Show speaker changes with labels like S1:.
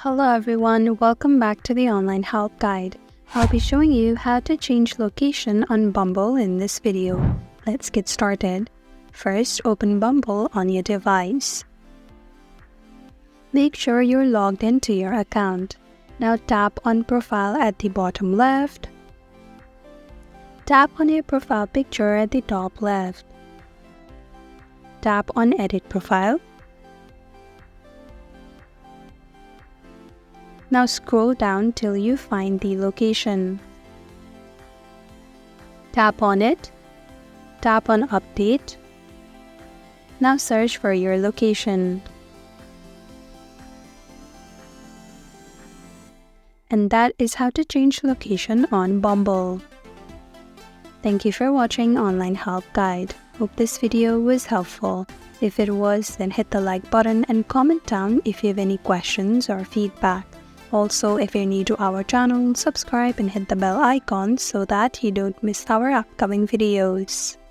S1: Hello everyone, welcome back to the online help guide. I'll be showing you how to change location on Bumble in this video. Let's get started. First, open Bumble on your device. Make sure you're logged into your account. Now tap on Profile at the bottom left. Tap on your profile picture at the top left. Tap on Edit Profile. Now scroll down till you find the location. Tap on it. Tap on Update. Now search for your location. And that is how to change location on Bumble. Thank you for watching Online Help Guide. Hope this video was helpful. If it was, then hit the like button and comment down if you have any questions or feedback. Also, if you're new to our channel, subscribe and hit the bell icon so that you don't miss our upcoming videos.